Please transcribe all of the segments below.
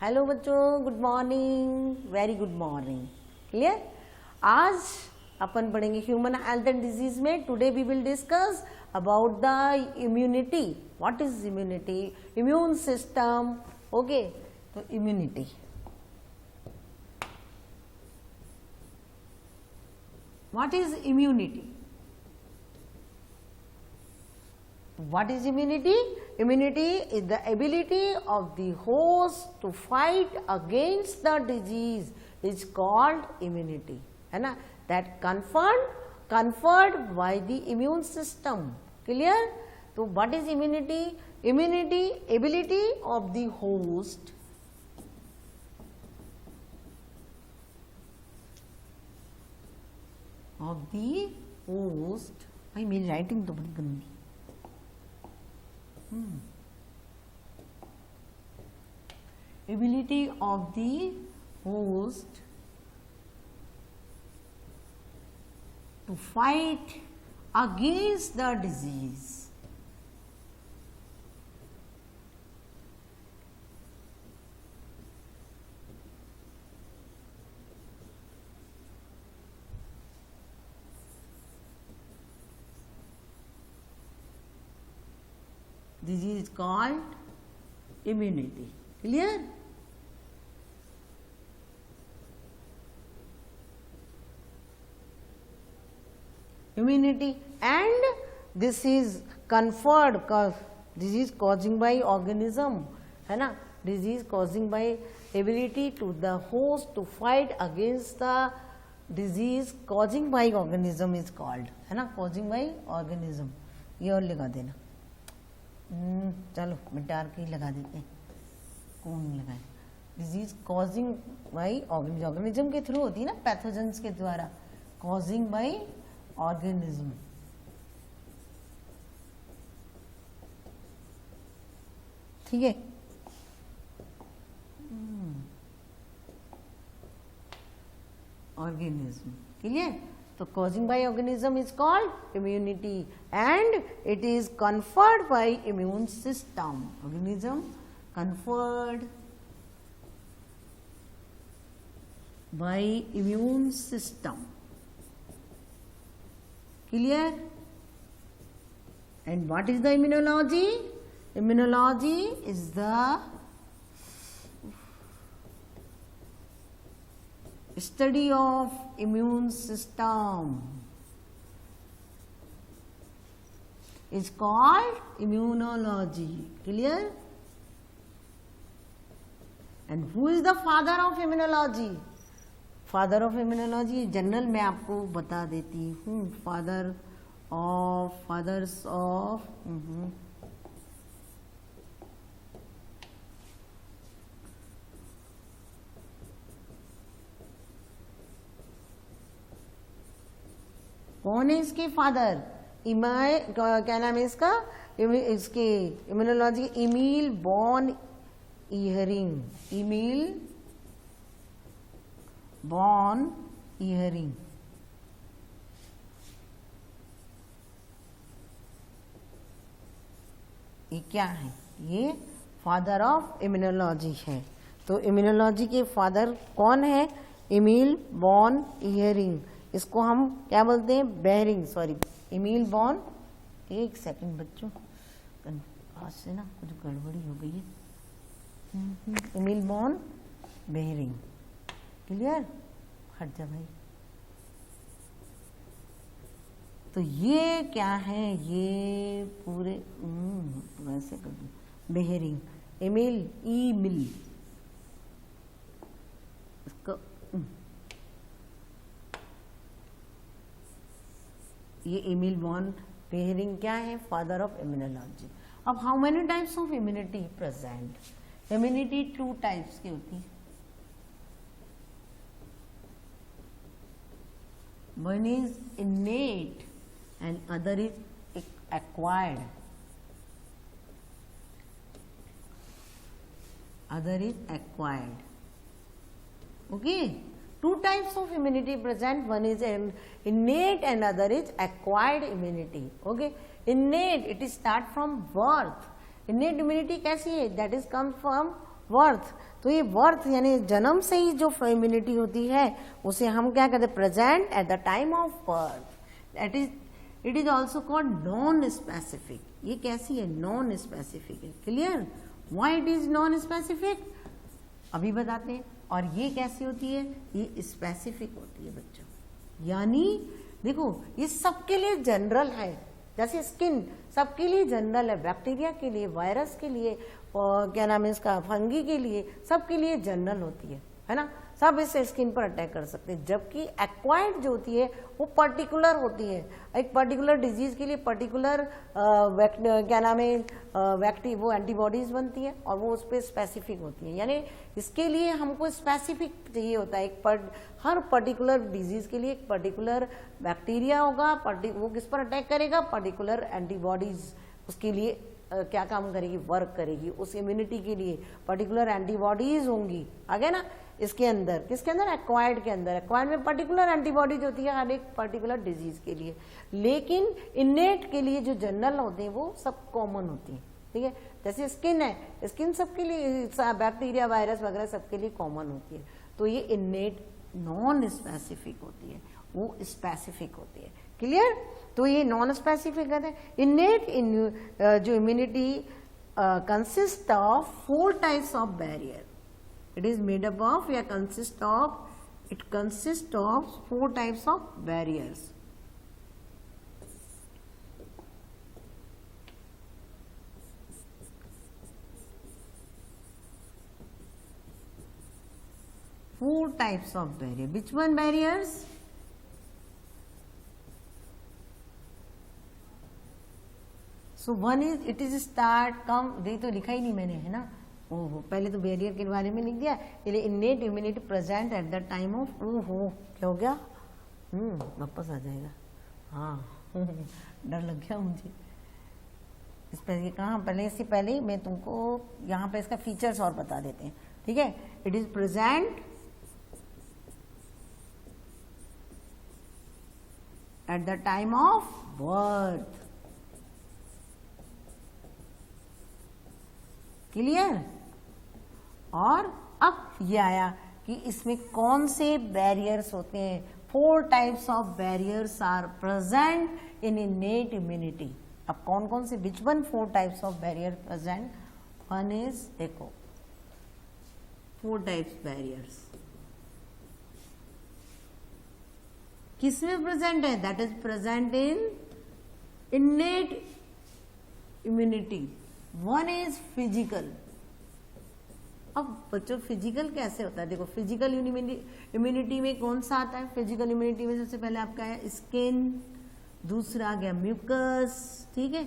Hello बच्चों, good morning, very good morning. Clear? आज अपन पढ़ेंगे ह्यूमन हेल्थ एंड डिजीज में। Today we will discuss about the immunity. What is immunity? Immune system. Okay, तो immunity, what is immunity? What is immunity? Immunity is the ability of the host to fight against the disease is called immunity, है ना? That conferred by the immune system. Clear? So what is immunity? Immunity, ability of the host भाई मेरी writing तो बड़ी गंदी। Ability of the host to fight against the disease. This is called immunity. Clear? Immunity, and this is conferred, this is causing by organism, है ना? Disease causing by ability to the host to fight against the disease causing by organism is called, है ना? Causing by organism, ये और लगा देना। चलो मिटार के ही लगा देते हैं, कौन लगाए? Disease causing by organism, organism के थ्रू होती है ना, पैथोजेंस के द्वारा। कॉजिंग बाई ऑर्गेनिज्म, ठीक है? Organism, clear? तो causing by organism is called immunity, and it is conferred by immune system. Organism conferred by immune system. Clear? And what is the immunology? Immunology is the study of immune system, is called immunology. Clear? And who is the father of immunology? Father of immunology general मैं आपको बता देती हूँ। fathers of कौन है इसके father? क्या नाम है इसका? इसके इम्यूनोलॉजी, इमील बॉन इहरिंग। इमील बॉन इहरिंग, ये क्या है? ये फादर ऑफ इम्यूनोलॉजी है। तो इम्यूनोलॉजी के फादर कौन है? इमील बॉन इहरिंग। इसको हम क्या बोलते हैं? बेहरिंग, सॉरी, इमील बॉन। एक सेकंड बच्चों, आज से ना कुछ गड़बड़ी हो गई है। इमील बॉन बेहरिंग। क्लियर? हट जा भाई। तो ये क्या है? ये पूरे वैसे कर दो, बेहरिंग, इमील, ई मिल, इसको ये इमील बॉन बेहरिंग क्या है? Father of immunology. अब how many types of immunity present? Immunity 2 types की होती है। One is innate and other is acquired. Other is acquired. Okay, 2 types of immunity present. One is innate and other is acquired immunity. Okay, innate, it is start from birth. Innate immunity कैसी है? That is come from birth. तो ये birth यानी जन्म से ही जो immunity होती है उसे हम क्या कहते हैं, present at the time of birth. It is also called non specific. ये कैसी है, नॉन स्पेसिफिक है। Clear, why it is non specific अभी बताते हैं। और ये कैसी होती है, ये स्पेसिफिक होती है बच्चों। यानी देखो ये सबके लिए जनरल है, जैसे स्किन सबके लिए जनरल है, बैक्टीरिया के लिए, वायरस के लिए, और क्या नाम है इसका, फंगी के लिए, सबके लिए जनरल होती है ना, सब इस स्किन पर अटैक कर सकते हैं। जबकि एक्वायर्ड जो होती है वो पर्टिकुलर होती है, एक पर्टिकुलर डिजीज के लिए पर्टिकुलर क्या नाम है वो एंटीबॉडीज बनती है और वो उस पर स्पेसिफिक होती है। यानी इसके लिए हमको स्पेसिफिक चाहिए होता है, हर पर्टिकुलर डिजीज के लिए एक पर्टिकुलर बैक्टीरिया होगा, वो किस पर अटैक करेगा, पर्टिकुलर एंटीबॉडीज उसके लिए क्या काम करेगी, वर्क करेगी। उस इम्यूनिटी के लिए पर्टिकुलर एंटीबॉडीज होंगी, आगे ना इसके अंदर, किसके अंदर, एक्वायर्ड के अंदर। एक्वायर्ड में पर्टिकुलर एंटीबॉडीज होती है हर एक पर्टिकुलर डिजीज के लिए, लेकिन इनेट के लिए जो जनरल होते हैं वो सब कॉमन होती है। ठीक है, जैसे स्किन है, स्किन सबके लिए, बैक्टीरिया वायरस वगैरह सबके लिए कॉमन होती है। तो ये इनेट नॉन स्पेसिफिक होती है, वो स्पेसिफिक होती है। क्लियर, तो ये नॉन स्पेसिफिक कहते हैं। इनेट जो immunity consist of 4 types of barrier. It is made up of या consists of 4 types of barriers. Four types of barrier. Which one barriers? So one is, it is start come, ये तो लिखा ही नहीं मैंने, है ना, ओहो पहले तो बैरियर के बारे में लिख दिया। Innate immunity present at the time of, ओहो क्या हो गया, वापस आ जाएगा, हाँ डर लग गया मुझे। इस पर कहाँ, पहले इससे पहले मैं तुमको यहाँ पे इसका फीचर्स और बता देते हैं। ठीक है, it is present at the time of birth. Clear, और अब ये आया कि इसमें कौन से बैरियर्स होते हैं। 4 types of barriers are present in innate immunity. अब कौन कौन से, which one 4 types of barrier present, one is, देखो 4 टाइप्स बैरियर्स किसमें प्रेजेंट है, that is present in innate immunity. One is physical. अब बच्चों फिजिकल कैसे होता है, देखो फिजिकल इम्यूनिटी में कौन सा आता है, फिजिकल इम्यूनिटी में सबसे पहले आपका है स्किन, दूसरा आ गया म्यूकस। ठीक है,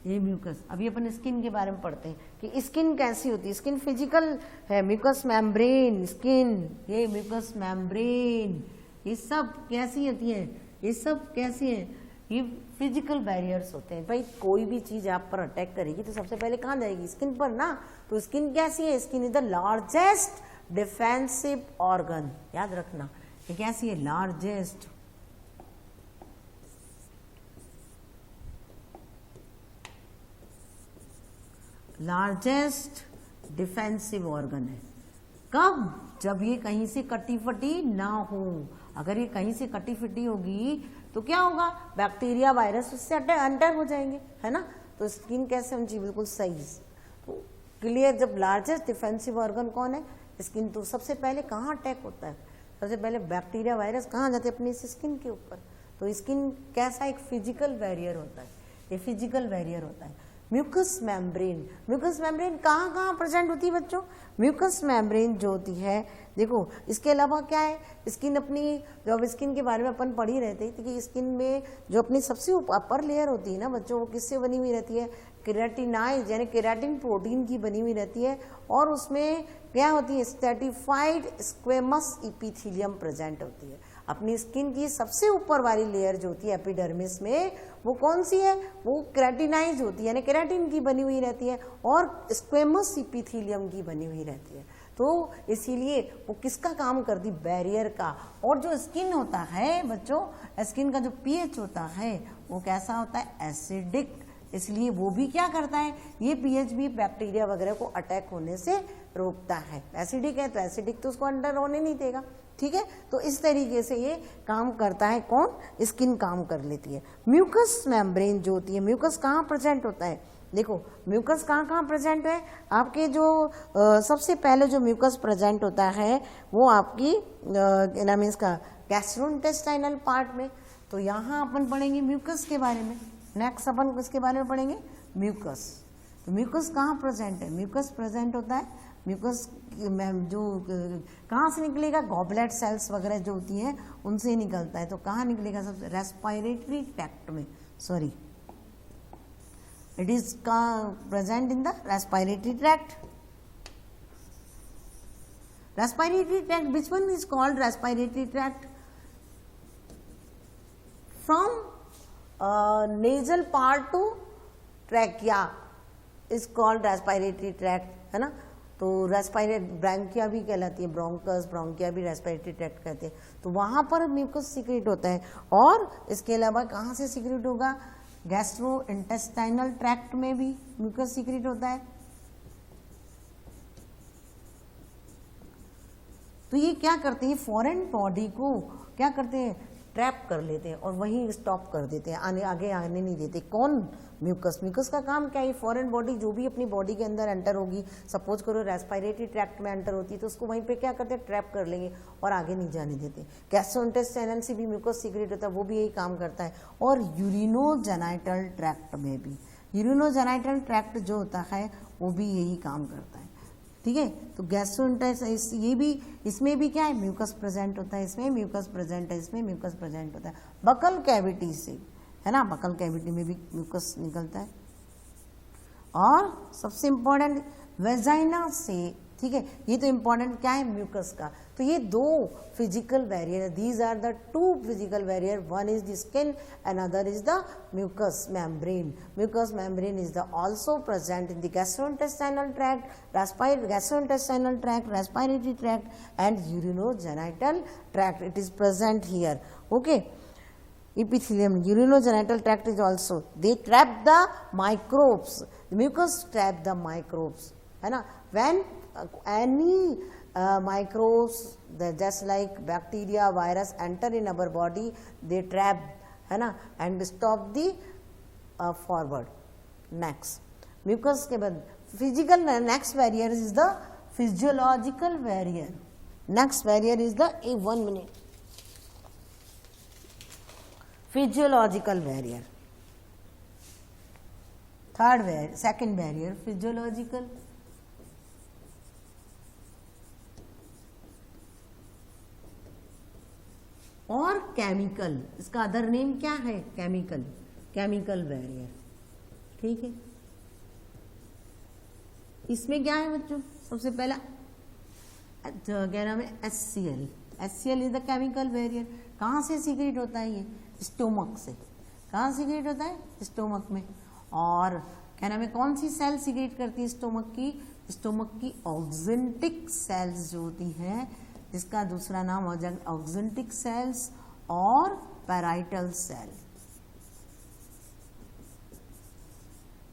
ये म्यूकस। अभी अपन स्किन के बारे में पढ़ते हैं कि स्किन कैसी होती है। स्किन फिजिकल है, म्यूकस मेम्ब्रेन, स्किन, ये म्यूकस मेम्ब्रेन, ये सब कैसी होती है, ये सब कैसी है, ये फिजिकल बैरियर्स होते हैं। भाई कोई भी चीज आप पर अटैक करेगी तो सबसे पहले कहाँ जाएगी, स्किन पर ना। तो स्किन कैसी है, skin is the largest defensive organ, याद रखना। ये कैसी है, लार्जेस्ट, लार्जेस्ट डिफेंसिव ऑर्गन है। कब, जब ये कहीं से कटी फटी ना हो। अगर ये कहीं से कटी फटी होगी तो क्या होगा, बैक्टीरिया वायरस उससे एंटर हो जाएंगे, है ना। तो स्किन कैसे होनी चाहिए, बिल्कुल सही। तो क्लियर, जब लार्जेस्ट डिफेंसिव ऑर्गन कौन है, स्किन। तो सबसे पहले कहाँ अटैक होता है, सबसे पहले बैक्टीरिया वायरस कहाँ जाते हैं, अपनी स्किन के ऊपर। तो स्किन कैसा एक फिजिकल बैरियर होता है, ये फिजिकल बैरियर होता है। म्यूकस मेम्ब्रेन, म्यूकस मेम्ब्रेन कहाँ कहाँ प्रेजेंट होती है बच्चों, म्यूकस मेम्ब्रेन जो होती है, देखो इसके अलावा क्या है, स्किन अपनी, जब स्किन के बारे में अपन पढ़ ही रहे थे कि स्किन में जो अपनी सबसे अपर लेयर होती है ना बच्चों, वो किससे बनी हुई रहती है, केराटिनाइज यानी केराटिन प्रोटीन की बनी हुई रहती है। और उसमें क्या होती है, स्ट्रैटिफाइड स्क्वेमस इपिथेलियम प्रेजेंट होती है। अपनी स्किन की सबसे ऊपर वाली लेयर जो होती है एपिडर्मिस में, वो कौन सी है, वो केराटिनाइज होती है यानी केराटिन की बनी हुई रहती है, और स्क्वेमस इपिथेलियम की बनी हुई रहती है। तो इसीलिए वो किसका काम करती, बैरियर का। और जो स्किन होता है बच्चों, स्किन का जो पीएच होता है वो कैसा होता है, एसिडिक, इसलिए वो भी क्या करता है, ये पीएच भी बैक्टीरिया वगैरह को अटैक होने से रोकता है। एसिडिक है तो एसिडिक तो उसको अंडर होने नहीं देगा, ठीक है। तो इस तरीके से ये काम करता है, कौन, स्किन काम कर लेती है। म्यूकस मेम्ब्रेन जो होती है, म्यूकस कहाँ प्रेजेंट होता है, देखो म्यूकस कहाँ कहाँ प्रेजेंट है, आपके जो सबसे पहले जो म्यूकस प्रेजेंट होता है वो आपकी क्या नाम है इसका, गैस्ट्रोइंटेस्टाइनल पार्ट में। तो यहाँ अपन पढ़ेंगे म्यूकस के बारे में, नेक्स्ट अपन इसके बारे में पढ़ेंगे म्यूकस। तो म्यूकस कहाँ प्रेजेंट है, म्यूकस प्रेजेंट होता है, म्यूकस जो कहाँ से निकलेगा, गॉबलेट सेल्स वगैरह जो होती हैं उनसे निकलता है। तो कहाँ निकलेगा, सबसे रेस्पिरेटरी ट्रैक्ट में, sorry it is present in the respiratory tract. Respiratory tract, which one is called respiratory tract? From nasal part to trachea is called respiratory tract, है ना। तो रेस्पिरेट ब्रैंकिया भी कहलाती है, ब्रोंकस ब्रोंकिया भी रेस्पिरेटरी ट्रैक्ट कहते हैं। तो वहाँ पर म्यूकस सीक्रेट होता है। और इसके अलावा कहाँ से सीक्रेट होगा, गैस्ट्रो इंटेस्टाइनल ट्रैक्ट में भी म्यूकस सीक्रेट होता है। तो ये क्या करते हैं, फॉरेन बॉडी को क्या करते हैं, ट्रैप कर लेते हैं और वहीं स्टॉप कर देते हैं, आगे आने नहीं देते। कौन, म्यूकस। म्यूकस का काम क्या है, फॉरेन बॉडी जो भी अपनी बॉडी के अंदर एंटर होगी, सपोज करो रेस्पिरेटरी ट्रैक्ट में एंटर होती है, तो उसको वहीं पे क्या करते हैं, ट्रैप कर लेंगे और आगे नहीं जाने देते। गैस्ट्रोइंटेस्टाइनल से भी म्यूकस सीक्रेट होता है, वो भी यही काम करता है। और यूरिनोजेनाइटल ट्रैक्ट में भी, यूरिनोजेनाइटल ट्रैक्ट जो होता है वो भी यही काम करता है, ठीक है। तो गैस्ट्रोइंटेस्टाइनल ये भी, इसमें भी क्या है, म्यूकस प्रेजेंट होता है, इसमें म्यूकस प्रेजेंट है, इसमें म्यूकस प्रेजेंट होता है। बकल कैविटी से, है ना, बकल कैविटी में भी म्यूकस निकलता है। और सबसे इंपॉर्टेंट वेजाइना से, ठीक है, ये तो इंपॉर्टेंट क्या है, म्यूकस का। तो ये दो फिजिकल बैरियर है, these are the two physical barrier, one is the skin and other is the mucous membrane. Mucous membrane is the also present in the gastrointestinal tract, gastrointestinal tract, respiratory tract and urinogenital tract, it is present here, okay. epithelium, urinogenital tract is also, they trap the microbes, the mucus trap the microbes, है ना। when any microbes, just like bacteria, virus enter in our body, they trap, है ना, and stop the forward. next mucus के बाद physical, next barrier is the physiological barrier, next barrier is the 1 minute physiological barrier, third barrier, second barrier physiological, और chemical, इसका other name क्या है, chemical, chemical barrier, ठीक है। इसमें क्या है बच्चों, सबसे पहला क्या नाम है, HCl, HCl is the chemical barrier. कहाँ से सीक्रेट होता है ये, स्टोमक से। कहाँ सीक्रेट होता है, स्टोमक में। और क्या नाम है, कौन सी सेल सीक्रेट करती है स्टोमक की, स्टोमक की ऑक्जेंटिक सेल्स जो होती हैं, जिसका दूसरा नाम ऑक्जेंटिक सेल्स और पैराइटल सेल,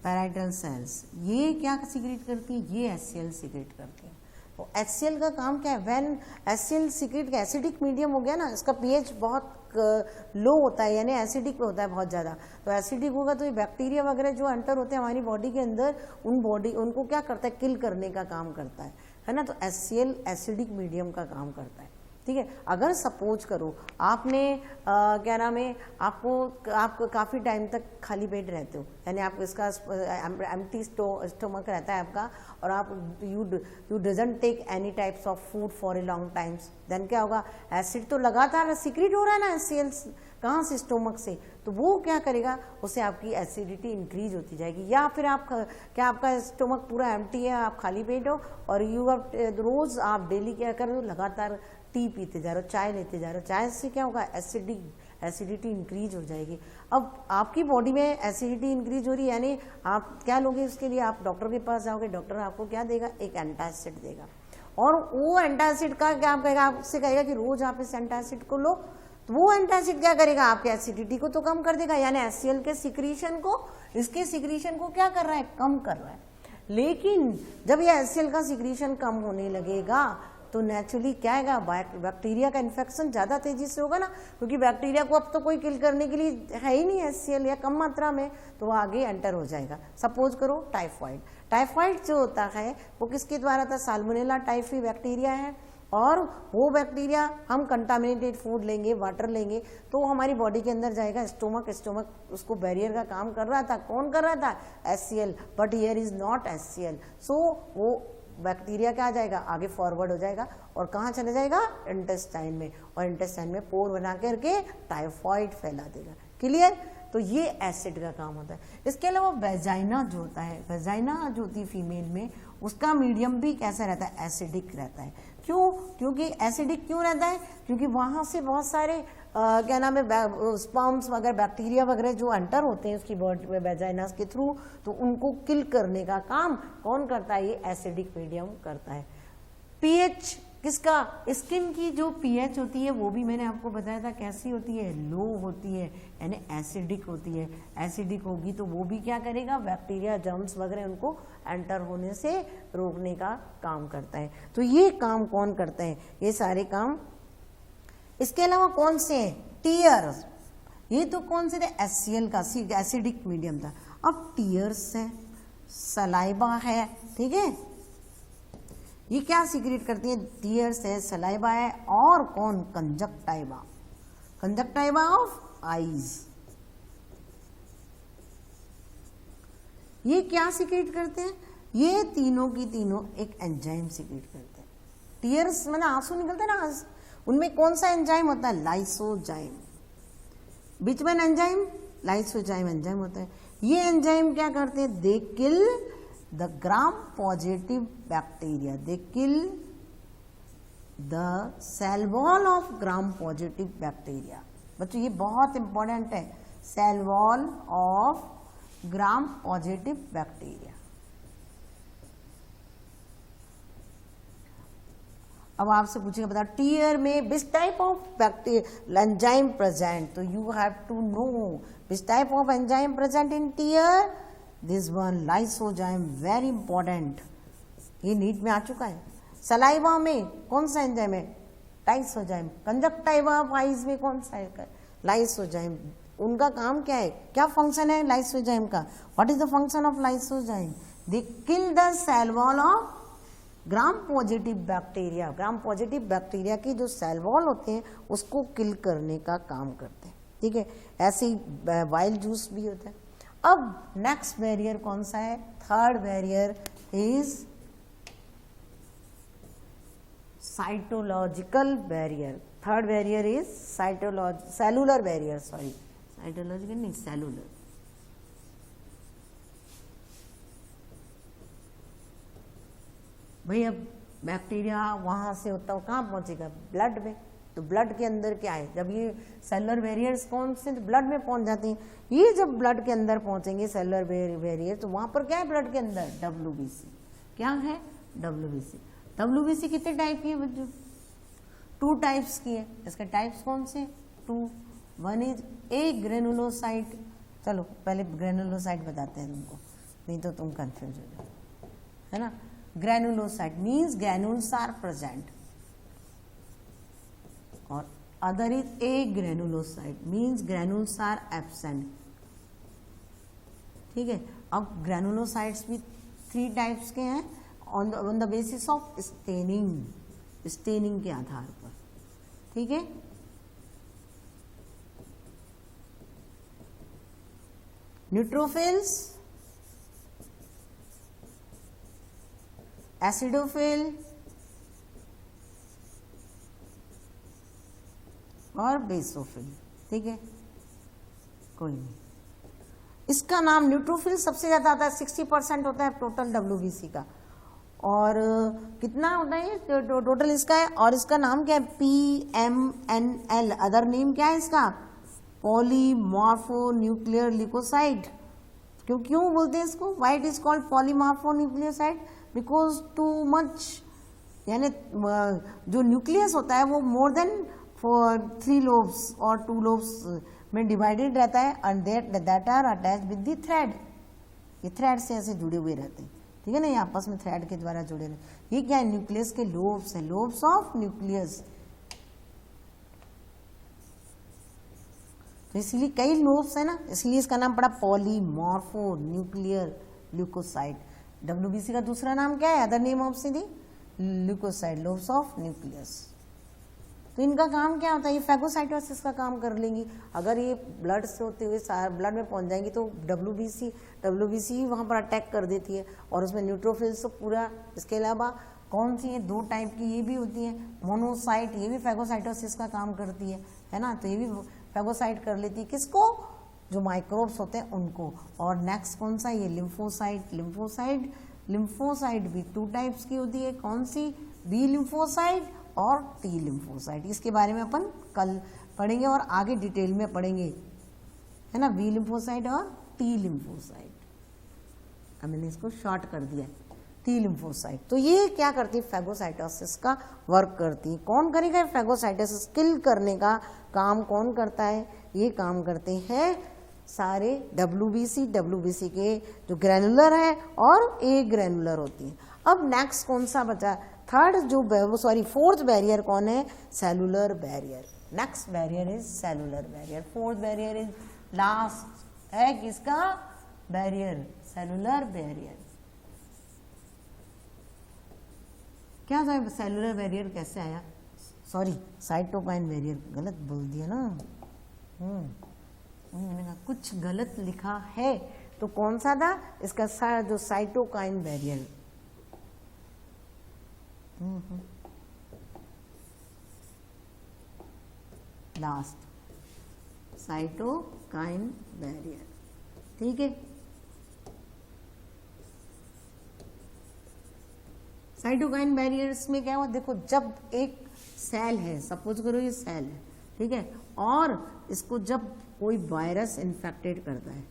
पैराइटल सेल्स, ये क्या सीक्रेट करती है, ये HCl सीक्रेट करती है। तो HCl का काम क्या है, व्हेन HCl सीक्रेट का एसिडिक मीडियम हो गया ना, इसका pH बहुत लो होता है, यानी एसिडिक होता है बहुत ज़्यादा। तो एसिडिक होगा तो ये बैक्टीरिया वगैरह जो एंटर होते हैं हमारी बॉडी के अंदर, उनको क्या करता है, किल करने का काम करता है ना। तो HCl एसिडिक मीडियम का काम करता है, ठीक है। अगर सपोज करो आपने क्या नाम है, आप काफ़ी टाइम तक खाली पेट रहते हो, यानी आप इसका एम्प्टी स्टोमक रहता है आपका, और आप you doesn't take any types of food for a long times, then क्या होगा, एसिड तो लगातार सीक्रेट हो रहा है ना HCl, कहाँ से, स्टोमक से। तो वो क्या करेगा, उससे आपकी एसिडिटी इंक्रीज होती जाएगी। या फिर आप क्या, आपका स्टोमक पूरा एम्प्टी है, आप खाली पेट हो, और रोज़ आप डेली क्या कर रहे हो, लगातार टी पीते जा रहे हो, चाय लेते जा रहे हो, चाय से क्या होगा, एसिडिटी इंक्रीज हो जाएगी। अब आपकी बॉडी में एसिडिटी इंक्रीज हो रही है, यानी आप क्या लोगे, उसके लिए आप डॉक्टर के पास जाओगे, डॉक्टर आपको क्या देगा, एक एंटासिड देगा। और वो एंटासिड का क्या कहेगा, आपसे कहेगा कि रोज आप इस एंटासिड को लो। तो वो एंटासिड क्या करेगा, आपके एसिडिटी को तो कम कर देगा, यानी HCl के सिक्रीशन को इसके सिक्रीशन को क्या कर रहा है, कम कर रहा है। लेकिन जब ये HCl का सिक्रीशन कम होने लगेगा तो नेचुरली क्या आएगा, बैक्टीरिया का इन्फेक्शन ज़्यादा तेजी से होगा ना, क्योंकि बैक्टीरिया को अब तो कोई किल करने के लिए है ही नहीं HCl या कम मात्रा में, तो वो आगे एंटर हो जाएगा। सपोज करो टाइफाइड, टाइफाइड जो होता है वो किसके द्वारा था, साल्मोनेला टाइफी बैक्टीरिया है, और वो बैक्टीरिया हम कंटामिनेटेड फूड लेंगे, वाटर लेंगे तो हमारी बॉडी के अंदर जाएगा, स्टोमक उसको बैरियर का काम कर रहा था, कौन कर रहा था, HCl, but here is not HCl, सो वो बैक्टीरिया क्या आ जाएगा, आगे फॉरवर्ड हो जाएगा और कहाँ चले जाएगा, इंटेस्टाइन में, और इंटेस्टाइन में पोर बना करके टाइफाइड फैला देगा। क्लियर, तो ये एसिड का काम होता है। इसके अलावा वेजाइना जो होता है, वेजाइना जो होती है फीमेल में, उसका मीडियम भी कैसा रहता है, एसिडिक रहता है। क्यों, क्योंकि एसिडिक क्यों रहता है, क्योंकि वहाँ से बहुत सारे क्या नाम है, स्पर्म्स वगैरह, बैक्टीरिया वगैरह जो एंटर होते हैं उसकी बॉडी में वेजाइनास के थ्रू, तो उनको किल करने का काम कौन करता है, ये एसिडिक मीडियम करता है। पीएच किसका, स्किन की जो पीएच होती है वो भी मैंने आपको बताया था कैसी होती है, लो होती है, यानी एसिडिक होती है। एसिडिक होगी तो वो भी क्या करेगा, बैक्टीरिया, जर्म्स वगैरह उनको एंटर होने से रोकने का काम करता है। तो ये काम कौन करता है, ये सारे काम। इसके अलावा कौन से हैं, टीयर्स, ये तो कौन से थे, HCl का एसिडिक मीडियम था। अब टीयर्स है, सलाइबा है, ठीक है, ये क्या सीक्रेट करती है, टीयर्स है, सलाइबा है, और कौन, कंजक्टाइवा, कंजक्टाइवा ऑफ आईज, ये क्या सीक्रेट करते हैं, ये तीनों की तीनों एक एंजाइम सीक्रेट करते हैं। टीयर्स मैंने आंसू निकलते हैं ना, उनमें कौन सा एंजाइम होता है, लाइसोजाइम, बीच में एंजाइम, लाइसोजाइम एंजाइम होता है। ये एंजाइम क्या करते हैं, they kill the gram positive bacteria, they kill the cell wall of gram positive bacteria. बच्चों ये बहुत इंपॉर्टेंट है, cell wall of gram positive bacteria. अब आपसे पूछेगा बता टीयर में which type of bacteria enzyme present, तो you have to know which type of enzyme present in tear, this one lysozyme, very important, ये नीट में आ चुका है। सलाइवा में कौन सा एंजाइम है, लाइसोजाइम। कंजक्टाइवा ऑफ आइज में कौन सा है, लाइसोजाइम। उनका काम क्या है, क्या फंक्शन है लाइसोजाइम का, what is the function of lysozyme, they kill the cell wall of gram positive bacteria. Gram positive bacteria की जो सेल वॉल होते हैं उसको किल करने का काम करते हैं, ठीक है। ऐसे ही वाइल्ड जूस भी होता है। अब नेक्स्ट बैरियर कौन सा है, third barrier is cytological barrier. Third barrier is cellular barrier, sorry cytological नहीं, सेलुलर। भाई अब बैक्टीरिया वहां से होता है कहाँ पहुंचेगा, ब्लड में, तो ब्लड के अंदर क्या है, जब ये सेलुलर बैरियर्स कौन से ब्लड में पहुंच जाते हैं, ये जब ब्लड के अंदर पहुंचेंगे सेलुलर बैरियर, तो वहां पर क्या है ब्लड के अंदर, WBC। क्या है, WBC। WBC कितने टाइप की है बच्चों, 2 टाइप्स की है। इसके टाइप्स कौन से, 2, 1 इज ए ग्रेनुलोसाइट। चलो पहले ग्रेनुलोसाइट बताते हैं तुमको, नहीं तो तुम कंफ्यूज हो जाओ, है ना। Granulocyte means granules are present, और other is agranulocyte means granules are absent, ठीक है। अब granulocytes भी 3 टाइप्स के हैं, on the basis of staining के आधार पर, ठीक है। न्यूट्रोफिल्स, एसिडोफिल और बेसोफिल, ठीक है, कोई नहीं। इसका नाम न्यूट्रोफिल सबसे ज्यादा आता है, 60% होता है टोटल WBC का, और कितना होता है टोटल इसका है, और इसका नाम क्या है, PMNL। अदर नेम क्या है इसका, पॉलीमॉर्फो न्यूक्लियर लिकोसाइड। क्यों बोलते हैं इसको, why it is called polymorpho nucleoside, because too much, यानी जो न्यूक्लियस होता है वो मोर देन 3 लोब्स और 2 लोब्स में डिवाइडेड रहता है, and that are attached with the thread. ये थ्रेड से ऐसे जुड़े हुए रहते हैं, ठीक है ना, ये आपस में थ्रेड के द्वारा जुड़े रहते। ये क्या है, न्यूक्लियस के लोब्स है, लोब्स ऑफ न्यूक्लियस। तो इसलिए कई लोब्स है ना, इसलिए इसका नाम पड़ा पॉलीमॉर्फो न्यूक्लियर ल्यूकोसाइट। WBC का दूसरा नाम क्या है, other name of C leucocyte, lobes of nucleus. तो इनका काम क्या होता है, ये फैगोसाइटोसिस का काम कर लेंगी। अगर ये ब्लड से होते हुए ब्लड में पहुंच जाएंगी तो WBC वहाँ पर अटैक कर देती है और उसमें न्यूट्रोफिल्स तो पूरा। इसके अलावा कौन सी है, 2 टाइप की ये भी होती है, मोनोसाइट, ये भी फैगोसाइटोसिस का काम करती है ना, तो ये भी फैगोसाइट कर लेती है, किसको, जो माइक्रोब्स होते हैं उनको। और नेक्स्ट कौन सा, ये लिम्फोसाइट। लिम्फोसाइट भी 2 टाइप्स की होती है, कौन सी, बी लिम्फोसाइट और टी लिम्फोसाइट। इसके बारे में अपन कल पढ़ेंगे और आगे डिटेल में पढ़ेंगे, है ना, बी लिम्फोसाइट और टी लिम्फोसाइट। अब मैंने इसको शॉर्ट कर दिया, टी लिम्फोसाइट। तो ये क्या करती है, फैगोसाइटोसिस का वर्क करती है। कौन करेगा फैगोसाइटोसिस किल करने का काम, कौन करता है, ये काम करते हैं सारे WBC के जो ग्रैनुलर है और ए ग्रैनुलर होती है। अब नेक्स्ट कौन सा बचा, फोर्थ बैरियर कौन है, cellular barrier. Next barrier is cellular barrier. Fourth barrier is last है किसका, बैरियर, सेलुलर बैरियर। क्या था सेलुलर बैरियर, कैसे आया, सॉरी साइटोकाइन बैरियर, गलत बोल दिया ना, मैंने कहा कुछ गलत लिखा है, तो कौन सा था इसका, जो cytokine barrier. Last cytokine barrier, ठीक है। साइटोकाइन बैरियर्स में क्या हुआ, देखो जब एक सेल है, सपोज करो ये सेल है, ठीक है, और इसको जब कोई वायरस इन्फेक्टेड करता है,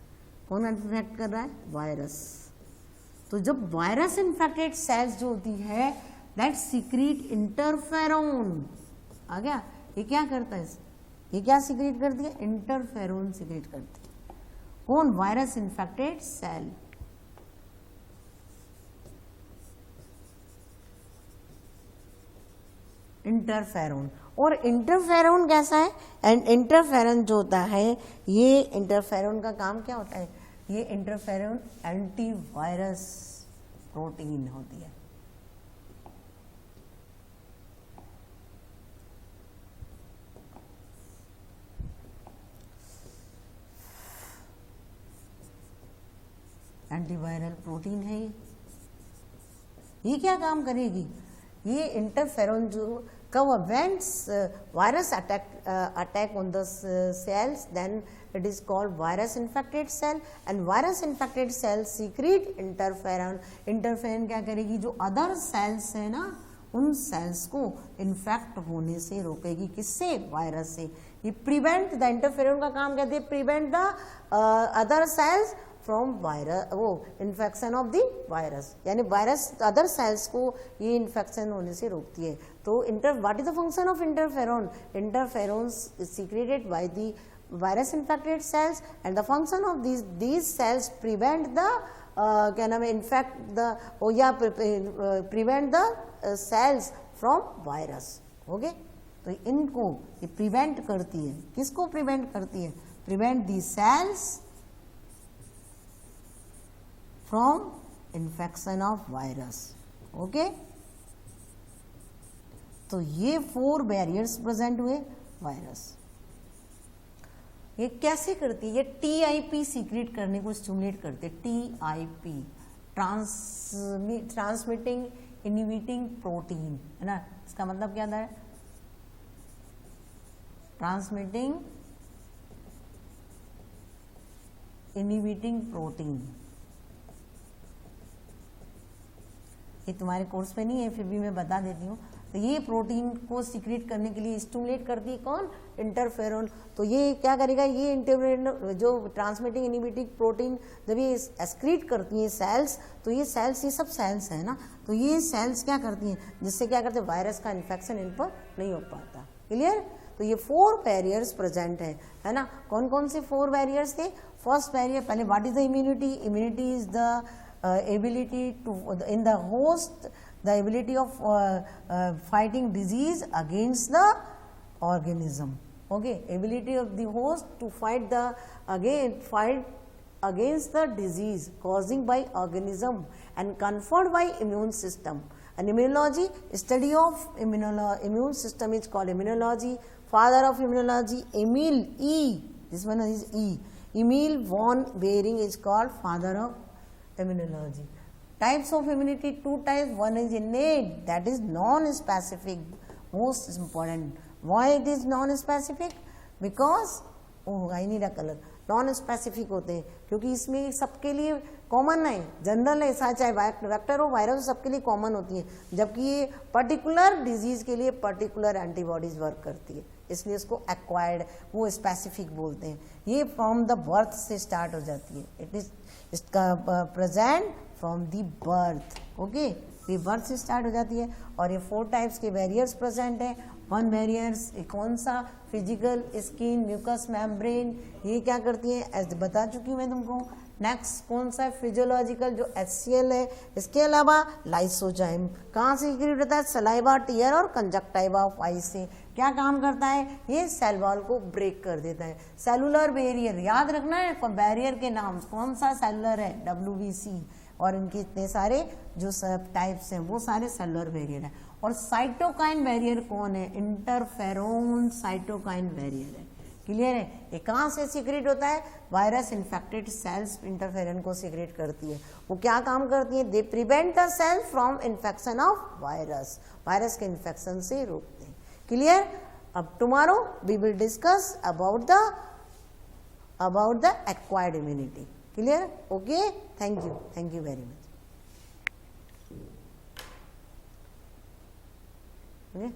कौन इन्फेक्ट कर रहा है, वायरस। तो जब वायरस इन्फेक्टेड सेल्स जो होती है दैट सीक्रेट इंटरफेरोन, आ गया, ये क्या करता है, ये क्या सीक्रेट करती है, इंटरफेरोन सीक्रेट करती है, कौन, वायरस इन्फेक्टेड सेल। इंटरफेरोन, और इंटरफेरोन कैसा है, एंड इंटरफेरोन जो होता है, ये इंटरफेरोन का काम क्या होता है, ये इंटरफेरोन एंटीवायरस प्रोटीन होती है। एंटीवायरल प्रोटीन है ये क्या काम करेगी, ये इंटरफेरोन जो कब whence virus attack on the cells, then it is called virus infected cell, and virus infected cell secrete interferon। Interferon क्या करेगी, जो अदर सेल्स है ना, उन सेल्स को इन्फेक्ट होने से रोकेगी, किससे, वायरस से। ये प्रिवेंट द, इंटरफेरन का काम कहते हैं prevent the other sales from virus, वो इन्फेक्शन ऑफ द वायरस, यानी वायरस अदर सेल्स को ये इन्फेक्शन होने से रोकती है। तो what is the function of interferon, interferon is secreted by the virus infected cells, and the function of these cells prevent the क्या नाम है, infect the prevent the cells from virus, okay. तो इनको ये प्रिवेंट करती है, किसको prevent करती है, prevent the cells from infection of virus, okay. तो ये 4 बैरियर्स प्रेजेंट हुए वायरस। ये कैसे करती है, ये TIP सीक्रेट करने को स्टिमुलेट करते, TIP ट्रांसमिटिंग इनहिबिटिंग प्रोटीन, है ना, इसका मतलब क्या था, ट्रांसमिटिंग इनहिबिटिंग प्रोटीन। ये तुम्हारे कोर्स में नहीं है, फिर भी मैं बता देती हूँ। तो ये प्रोटीन को सीक्रेट करने के लिए स्टिमुलेट करती है कौन, इंटरफेरोन। तो ये क्या करेगा, ये इंटरफेरोन जो ट्रांसमिटिंग इनहिबिटिंग प्रोटीन जब ये एक्सक्रीट करती हैं सेल्स, तो ये सेल्स, ये सब सेल्स है ना, तो ये सेल्स क्या करती हैं, जिससे क्या करते हैं, वायरस का इन्फेक्शन इन पर नहीं हो पाता। क्लियर। तो ये 4 बैरियर्स प्रेजेंट है ना। कौन कौन से 4 बैरियर्स थे, first barrier, पहले what is the immunity? Immunity is the ability to, in the host, the ability of fighting disease against the organism. Okay, ability of the host to fight against the disease causing by organism and conferred by immune system. And immunology, study of immune system is called immunology. Father of immunology, Emil E. This one is E. Emil von Behring is called father of immunology. Types of immunity, two types. One is innate, that is non-specific, most important. Why it is non-specific? Because I need a color. Non specific होते हैं क्योंकि इसमें सबके लिए common है, general है, चाहे vector हो वायरस हो, सबके लिए कॉमन होती है, जबकि ये पर्टिकुलर डिजीज के लिए पर्टिकुलर एंटीबॉडीज वर्क करती है, इसलिए इसको एक्वायर्ड, वो स्पेसिफिक बोलते हैं। ये फ्रॉम द बर्थ से स्टार्ट हो जाती है, इट इज इसका present from the birth. Okay, ये बर्थ से स्टार्ट हो जाती है। और ये 4 टाइप्स के बैरियर्स प्रेजेंट है। 1 बैरियर्स कौन सा? फिजिकल, स्किन, म्यूकस मेम्ब्रेन, ये क्या करती है एज बता चुकी हूँ मैं तुमको। नेक्स्ट कौन सा है? फिजियोलॉजिकल, जो HCl है। इसके अलावा लाइसोजाइम, कहाँ से सीक्रेट होता है? सलाइवा, टीयर और कंजक्टाइवा ऑफ आई से। क्या काम करता है? ये सेल वॉल को ब्रेक कर देता है। सेलुलर बैरियर, याद रखना है बैरियर के नाम, कौन सा सेलुलर है? WBC, और इनके इतने सारे जो सब टाइप्स हैं वो सारे सेलुलर बैरियर है। और साइटोकाइन बैरियर कौन है? इंटरफेरोन साइटोकाइन बैरियर है। क्लियर है? ये कहाँ से सीक्रेट होता है? वायरस इन्फेक्टेड सेल्स इंटरफेरन को सीक्रेट करती है। वो क्या काम करती है? They prevent the cell from infection of virus, virus के इन्फेक्शन से रोकते हैं। क्लियर? अब tomorrow we will discuss about the acquired immunity. Clear? Okay, thank you very much. Okay.